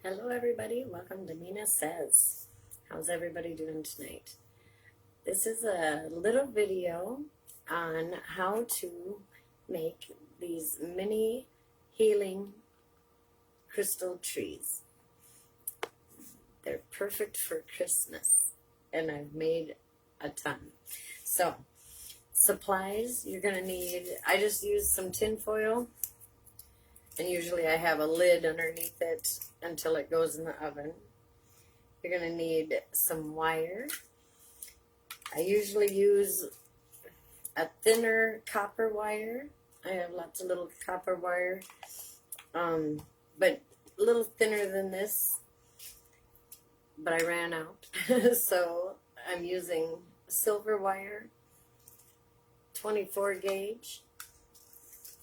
Hello everybody, welcome to Meena Says. How's everybody doing tonight? This is a little video on how to make these mini healing crystal trees. They're perfect for Christmas and I've made a ton. So, supplies you're going to need, I just used some tin foil. And usually I have a lid underneath it until it goes in the oven. You're going to need some wire. I usually use a thinner copper wire. I have lots of little copper wire, but a little thinner than this. But I ran out. So I'm using silver wire, 24 gauge.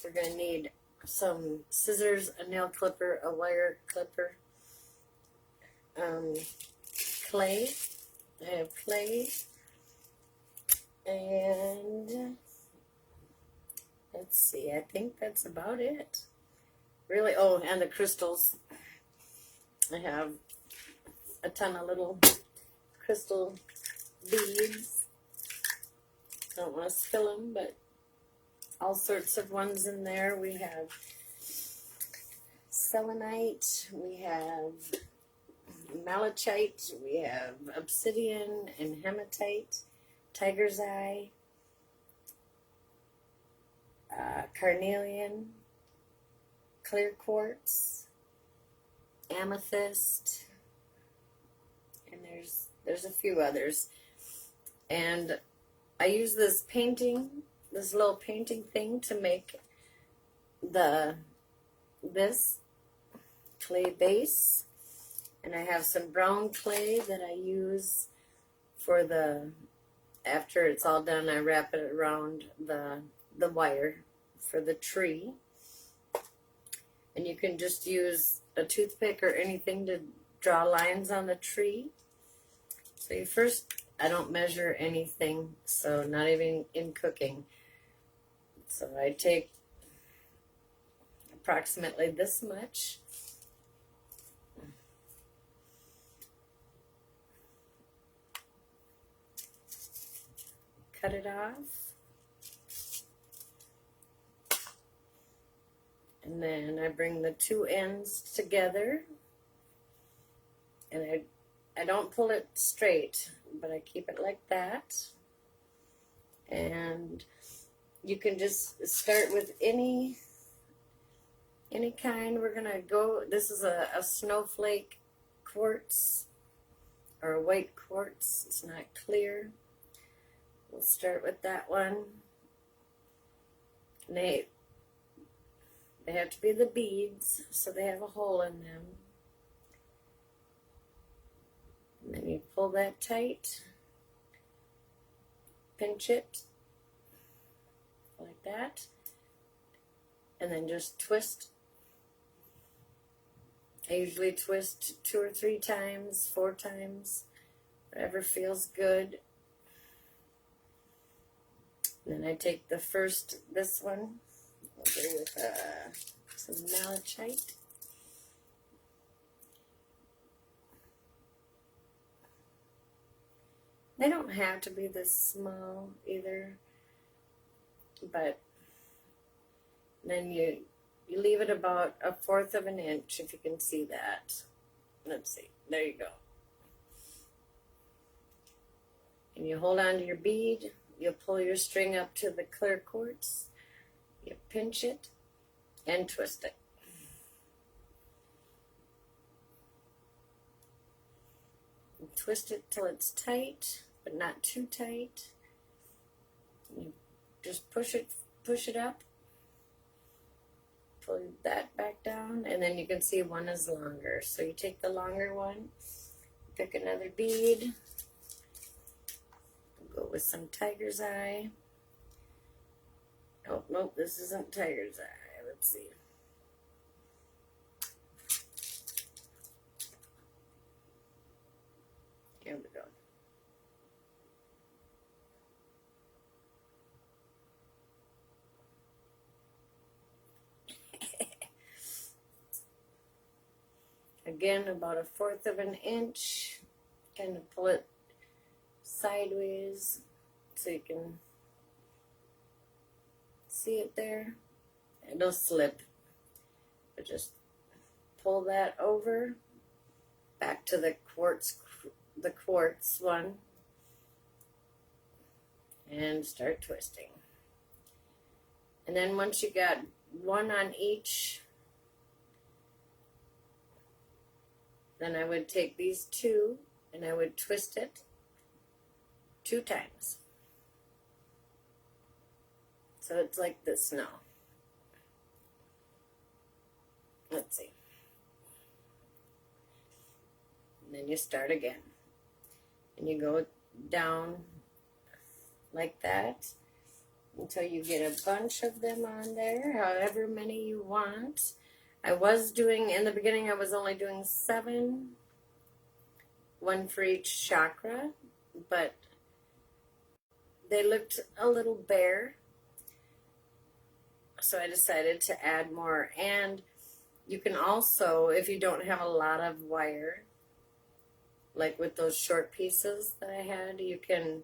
We're going to need some scissors, a nail clipper, a wire clipper, clay. I have clay, and let's see, I think that's about it. Really, oh, and the crystals. I have a ton of little crystal beads. Don't want to spill them, but all sorts of ones in there. We have selenite, we have malachite, we have obsidian and hematite, tiger's eye, carnelian, clear quartz, amethyst, and there's a few others. And I use this little painting thing to make this clay base, and I have some brown clay that I use for after it's all done, I wrap it around the wire for the tree, and you can just use a toothpick or anything to draw lines on the tree. So I don't measure anything, so not even in cooking. So I take approximately this much. Cut it off. And then I bring the two ends together. And I don't pull it straight, but I keep it like that. And you can just start with any kind. We're going to go, this is a snowflake quartz, or a white quartz. It's not clear. We'll start with that one. And they have to be the beads, so they have a hole in them. And then you pull that tight, pinch it like that, and then just twist. I usually twist 2 or 3 times, 4 times, whatever feels good. And then I take this one, I'll do with some malachite. They don't have to be this small either, but then you leave it about 1/4 of an inch, if you can see that. Let's see, there you go. And you hold on to your bead, you pull your string up to the clear quartz, you pinch it and twist it. And twist it till it's tight, but not too tight. You just push it up, pull that back down, and then you can see one is longer. So you take the longer one, pick another bead, go with some tiger's eye. Oh, nope, this isn't tiger's eye. Let's see. Here we go. Again, about 1/4 of an inch. Kind of pull it sideways so you can see it there. It'll slip, but just pull that over back to the quartz one, and start twisting. And then once you got one on each, then I would take these two and I would twist it 2 times. So it's like this now. Let's see. And then you start again. And you go down like that until you get a bunch of them on there, however many you want. I was doing, in the beginning, I was only doing 7, 1 for each chakra, but they looked a little bare, so I decided to add more. And you can also, if you don't have a lot of wire, like with those short pieces that I had, you can,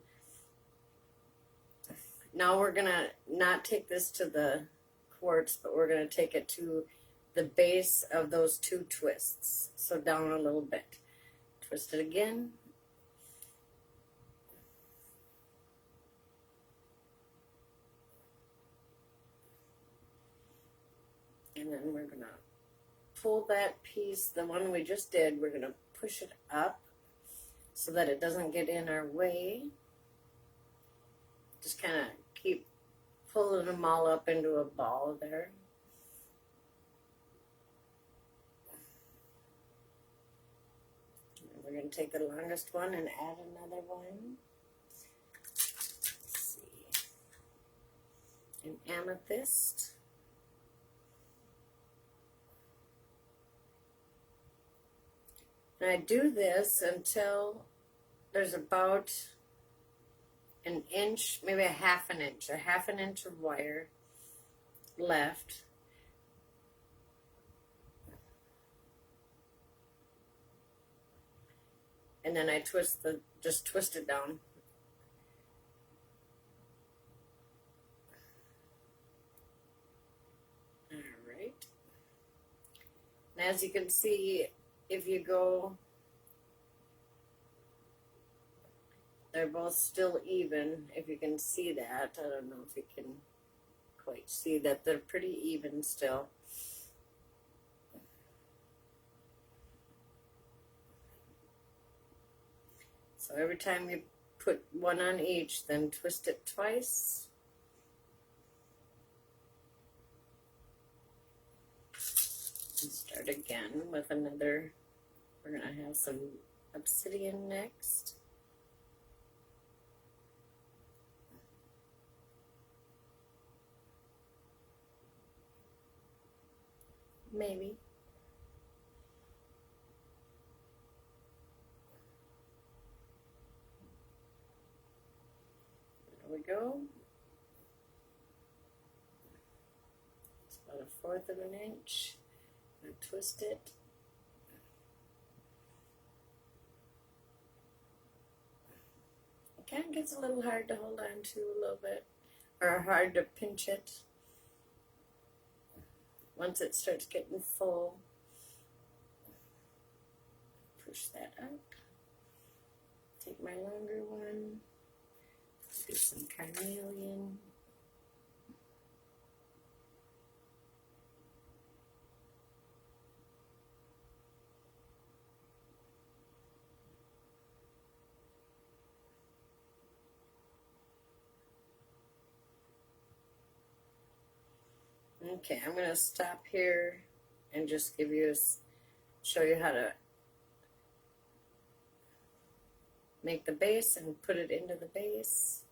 now we're going to not take this to the quartz, but we're going to take it to the base of those 2 twists. So down a little bit. Twist it again. And then we're going to pull that piece, the one we just did, we're going to push it up so that it doesn't get in our way. Just kind of keep pulling them all up into a ball there. And we're going to take the longest one and add another one. Let's see. An amethyst. And I do this until there's about an inch, maybe a half an inch of wire left. And then I just twist it down. All right. And as you can see, if you go, they're both still even, if you can see that. I don't know if you can quite see that. They're pretty even still. So every time you put one on each, then twist it twice. And start again with another. We're going to have some obsidian next. Maybe. There we go. It's about 1/4 of an inch. I twist it. It kind of gets a little hard to hold on to a little bit, or hard to pinch it. Once it starts getting full, push that up. Take my longer one. Do some carnelian. Okay, I'm going to stop here and just give you show you how to make the base and put it into the base.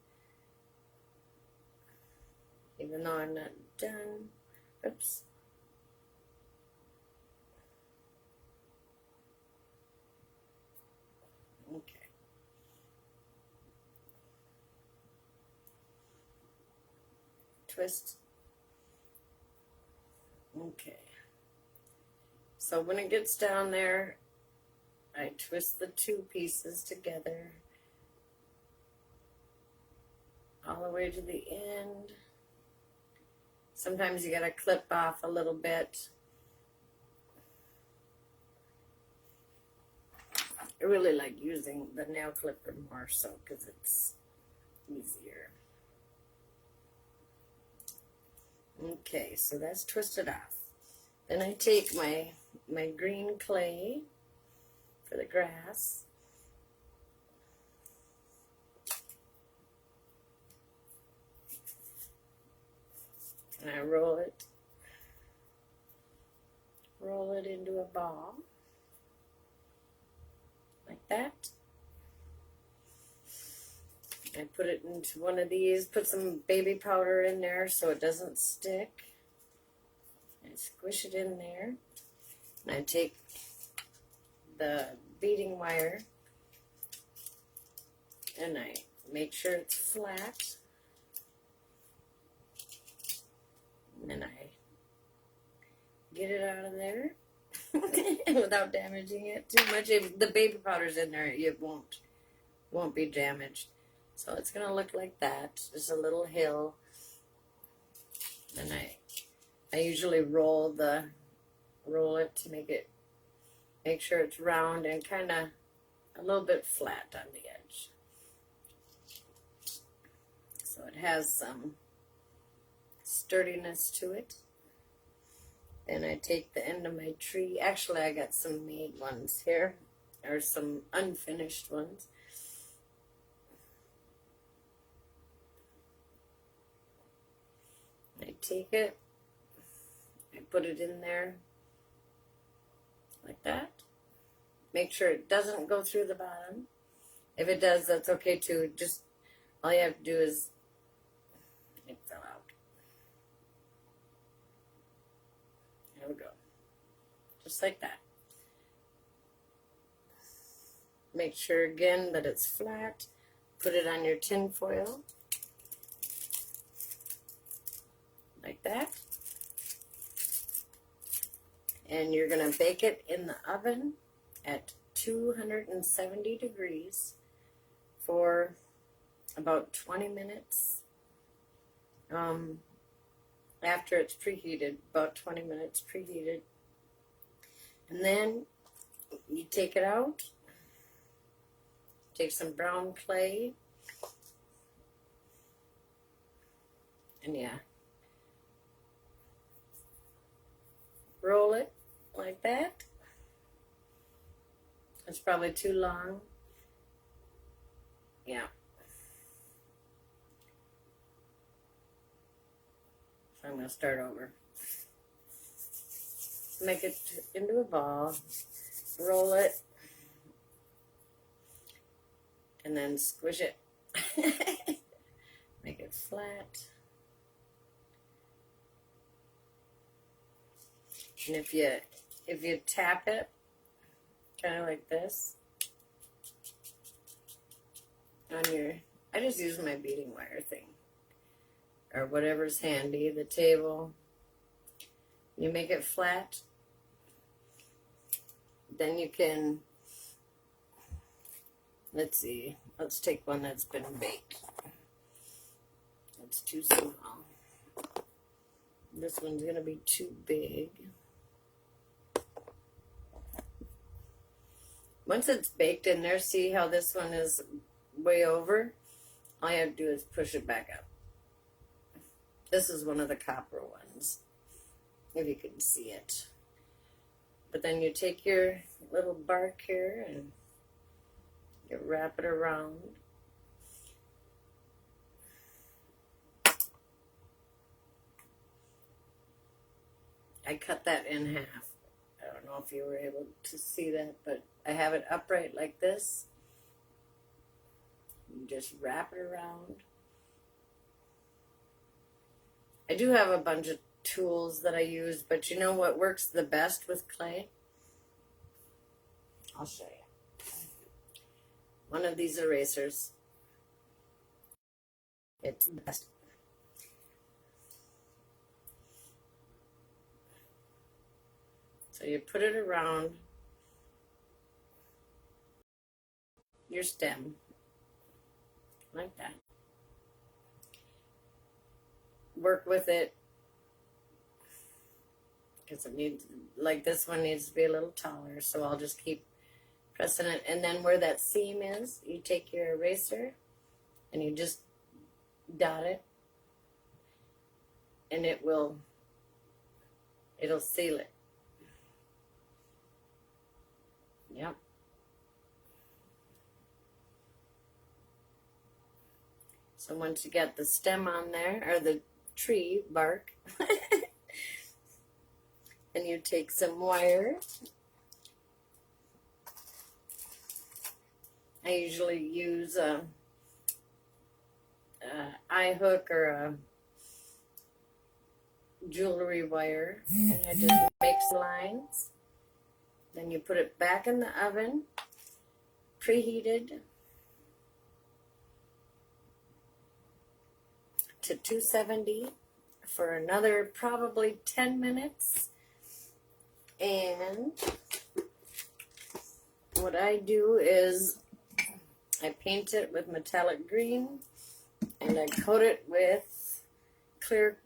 Even though I'm not done. Oops. Okay. Twist. Okay. So when it gets down there, I twist the two pieces together all the way to the end. Sometimes you gotta clip off a little bit. I really like using the nail clipper more so because it's easier. Okay, so that's twisted off. Then I take my green clay for the grass. And I roll it into a ball, like that. I put it into one of these, put some baby powder in there so it doesn't stick. I squish it in there. And I take the beading wire and I make sure it's flat. And then I get it out of there without damaging it too much. If the baby powder's in there, it won't be damaged. So it's gonna look like that, just a little hill. And I usually roll it to make sure it's round and kind of a little bit flat on the edge. So it has some sturdiness to it. And I take the end of my tree. Actually, I got some made ones here, or some unfinished ones. I take it, I put it in there like that. Make sure it doesn't go through the bottom. If it does, that's okay too. Just all you have to do is it fell out. There we go. Just like that. Make sure again that it's flat. Put it on your tin foil. Like that. And you're going to bake it in the oven at 270 degrees for about 20 minutes. After it's preheated, about 20 minutes preheated. And then you take it out, take some brown clay, and roll it like that. It's probably too long. Yeah. So I'm going to start over. Make it into a ball, roll it, and then squish it. Make it flat. And if you tap it, kind of like this, I just use my beading wire thing, or whatever's handy, the table. You make it flat, then you can, let's take one that's been baked. That's too small. This one's going to be too big. Once it's baked in there, see how this one is way over? All you have to do is push it back up. This is one of the copper ones, if you can see it. But then you take your little bark here and you wrap it around. I cut that in half. I don't know if you were able to see that, but I have it upright like this. You just wrap it around. I do have a bunch of tools that I use, but you know what works the best with clay? I'll show you. One of these erasers. It's the best. So you put it around your stem, like that. Work with it, because it needs, like this one needs to be a little taller, so I'll just keep pressing it. And then where that seam is, you take your eraser and you just dot it, and it'll seal it. Yep. So once you get the stem on there, or the tree bark, and you take some wire. I usually use a eye hook or a jewelry wire, and I just make lines. Then you put it back in the oven, preheated to 270 for another probably 10 minutes. And what I do is I paint it with metallic green, and I coat it with clear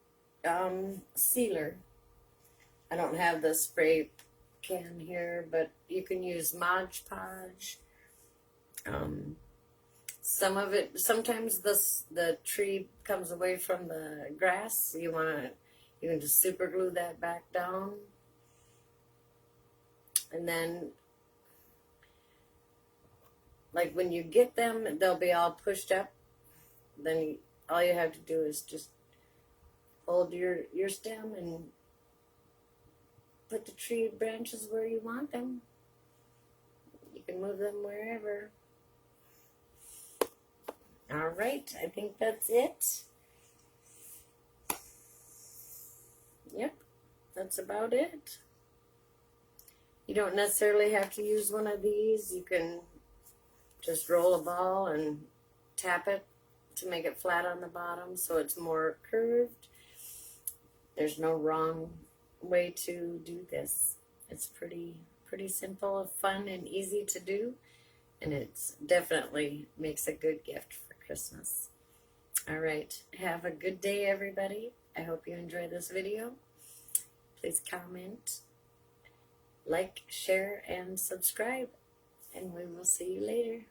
sealer. I don't have the spray can here, but you can use Mod Podge. Some of it, sometimes the tree comes away from the grass. You can just super glue that back down, and then like when you get them, they'll be all pushed up. Then all you have to do is just hold your stem and put the tree branches where you want them. You can move them wherever. All right, I think that's it. Yep, that's about it. You don't necessarily have to use one of these. You can just roll a ball and tap it to make it flat on the bottom so it's more curved. There's no wrong way to do this. It's pretty simple, fun, and easy to do, and it's definitely makes a good gift for Christmas. All right, have a good day, everybody. I hope you enjoy this video. Please comment, like, share, and subscribe, and we will see you later.